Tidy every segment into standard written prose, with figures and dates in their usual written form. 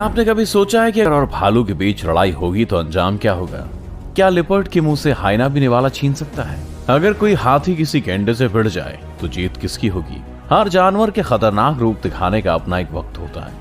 आपने कभी सोचा है कि अगर और भालू के बीच लड़ाई होगी तो अंजाम क्या होगा? क्या लिपर्ड के मुंह से हाइना भी निवाला छीन सकता है? अगर कोई हाथी किसी गेंडे से भिड़ जाए तो जीत किसकी होगी? हर जानवर के खतरनाक रूप दिखाने का अपना एक वक्त होता है।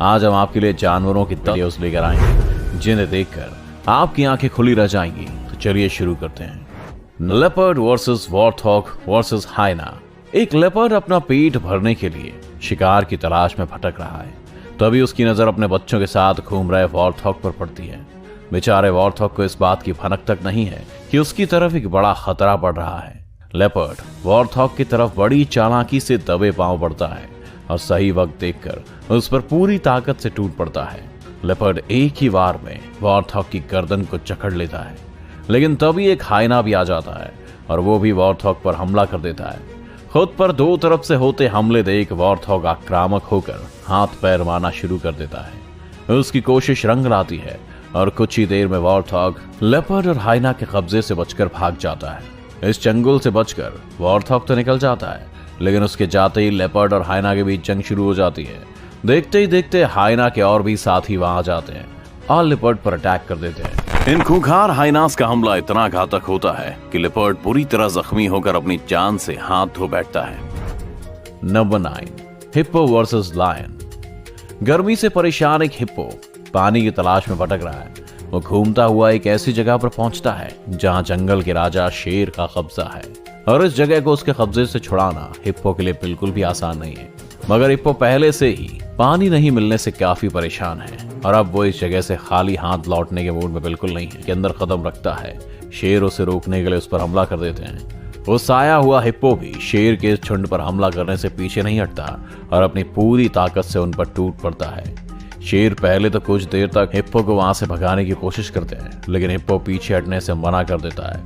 आज हम आपके लिए जानवरों की वीडियोस लेकर आएंगे जिन्हें देखकर आपकी आंखें खुली रह जाएंगी। तो चलिए शुरू करते हैं। Leopard versus warthog versus hyena. एक लेपर्ड अपना पेट भरने के लिए शिकार की तलाश में भटक रहा है। तभी उसकी नजर अपने बच्चों के साथ घूम रहे वॉर्थॉग पर पड़ती है। बेचारे वॉर्थॉग को इस बात की भनक तक नहीं है कि उसकी तरफ एक बड़ा खतरा पड़ रहा है। लेपर्ड वॉर्थॉग की तरफ बड़ी चालाकी से दबे पांव बढ़ता है और सही वक्त देखकर उस पर पूरी ताकत से टूट पड़ता है। लेपर्ड एक ही वार में वॉर्थॉग की गर्दन को जकड़ लेता है, लेकिन तभी एक हाइना भी आ जाता है और वो भी वॉर्थॉग पर हमला कर देता है। खुद पर दो तरफ से होते हमले देख वॉर्थॉग आक्रामक होकर हाथ पैर मारना शुरू कर देता है। उसकी कोशिश रंग लाती है और कुछ ही देर में वॉर्थॉग लेपर्ड और हाइना के कब्जे से बचकर भाग जाता है। इस चंगुल से बचकर वॉर्थॉग तो निकल जाता है, लेकिन उसके जाते ही लेपर्ड और हाइना के बीच जंग शुरू हो जाती है। देखते ही देखते हाइना के और भी साथी वहां आ जाते हैं और लेपर्ड पर अटैक कर देते हैं। इन खूंखार हाइनास का हमला इतना घातक होता है कि लेपर्ड पूरी तरह जख्मी होकर अपनी जान से हाथ धो बैठता है। Number 9, hippo versus lion. गर्मी से परेशान एक हिप्पो पानी की तलाश में भटक रहा है। वो घूमता हुआ एक ऐसी जगह पर पहुंचता है जहां जंगल के राजा शेर का कब्जा है, और इस जगह को उसके कब्जे से छुड़ाना हिप्पो के लिए बिल्कुल भी आसान नहीं है। मगर हिप्पो पहले से ही पानी नहीं मिलने से काफी परेशान है और अब वो इस जगह से खाली हाथ लौटने के मूड में बिल्कुल नहीं है। के अंदर कदम रखता है। शेर उसे रोकने के लिए उस पर हमला कर देते हैं। वो साया हुआ हिप्पो भी शेर के इस झुंड पर हमला करने से पीछे नहीं हटता और अपनी पूरी ताकत से उन पर टूट पड़ता है। शेर पहले तो कुछ देर तक हिप्पो को वहां से भगाने की कोशिश करते हैं, लेकिन हिप्पो पीछे हटने से मना कर देता है,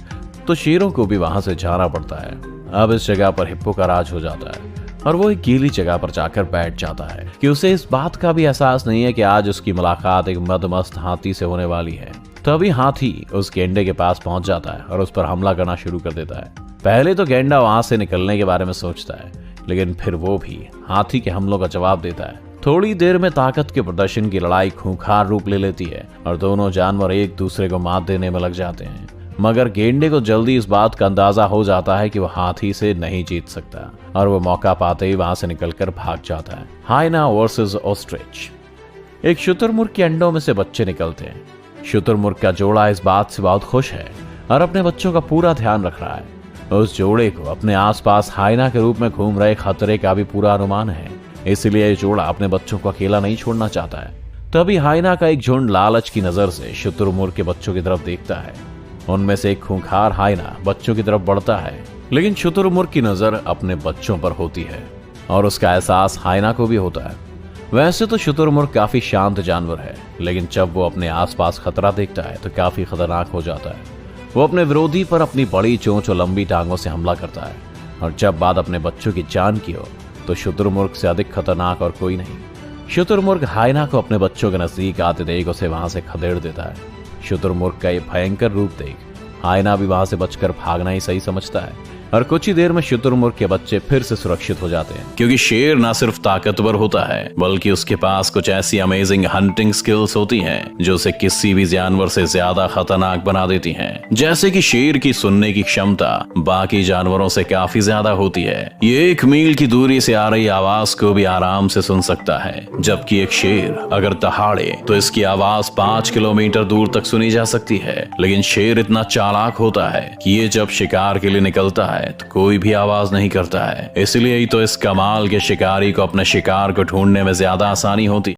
तो शेरों को भी वहां से जाना पड़ता है। अब इस जगह पर हिप्पो का राज हो जाता है और वो एक गीली जगह पर जाकर बैठ जाता है कि उसे इस बात का भी एहसास नहीं है कि आज उसकी मुलाकात एक मदमस्त हाथी से होने वाली है। तभी हाथी उस गेंडे के पास पहुंच जाता है और उस पर हमला करना शुरू कर देता है। पहले तो गेंडा वहां से निकलने के बारे में सोचता है, लेकिन फिर वो भी हाथी के हमलों का जवाब देता है। थोड़ी देर में ताकत के प्रदर्शन की लड़ाई खूंखार रूप ले लेती है और दोनों जानवर एक दूसरे को मात देने में लग जाते हैं। मगर गेंडे को जल्दी इस बात का अंदाजा हो जाता है कि वो हाथी से नहीं जीत सकता और वो मौका पाते ही वहां से निकलकर भाग जाता है। हाइना वर्सेस ऑस्ट्रिच। एक शुतुरमुर्ग के अंडों में से बच्चे निकलते हैं। शुतुरमुर्ग का जोड़ा इस बात से बहुत खुश है और अपने बच्चों का पूरा ध्यान रख रहा है। उस जोड़े को अपने आसपास हाइना के रूप में घूम रहे खतरे का भी पूरा अनुमान है, इसलिए ये जोड़ा अपने बच्चों को अकेला नहीं छोड़ना चाहता है। तभी हाइना का एक झुंड लालच की नजर से शुतुरमुर्ग के बच्चों की तरफ देखता है। उनमें से एक खूंखार हाइना बच्चों की तरफ बढ़ता है, लेकिन शुतुरमुर्ग की नजर अपने बच्चों पर होती है और उसका एहसास हाइना को भी होता है। वैसे तो शुतुरमुर्ग काफी शांत जानवर है, लेकिन जब वो अपने आसपास खतरा देखता है तो काफी खतरनाक हो जाता है। वो अपने विरोधी पर अपनी बड़ी चोंच और लंबी टांगों से हमला करता है, और जब बात अपने बच्चों की जान की हो तो शुतुरमुर्ग से अधिक खतरनाक और कोई नहीं। शुतुरमुर्ग हाइना को अपने बच्चों के नजदीक आते देख उसे वहां से खदेड़ देता है। शुतुरमुर्ग का ये भयंकर रूप देख हाइना भी वहां से बचकर भागना ही सही समझता है, और कुछ ही देर में शुतुरमुर्ग के बच्चे फिर से सुरक्षित हो जाते हैं, क्योंकि शेर ना सिर्फ ताकतवर होता है बल्कि उसके पास कुछ ऐसी अमेजिंग हंटिंग स्किल्स होती हैं जो उसे किसी भी जानवर से ज्यादा खतरनाक बना देती हैं। जैसे कि शेर की सुनने की क्षमता बाकी जानवरों से काफी ज्यादा होती है। ये 1 मील की दूरी से आ रही आवाज को भी आराम से सुन सकता है, जबकि एक शेर अगर दहाड़े तो इसकी आवाज 5 किलोमीटर दूर तक सुनी जा सकती है। लेकिन शेर इतना चालाक होता है कि ये जब शिकार के लिए निकलता है तो कोई भी आवाज नहीं करता है। इसलिए ही तो इस कमाल के शिकारी को अपने शिकार को ढूंढने में ज्यादा आसानी होती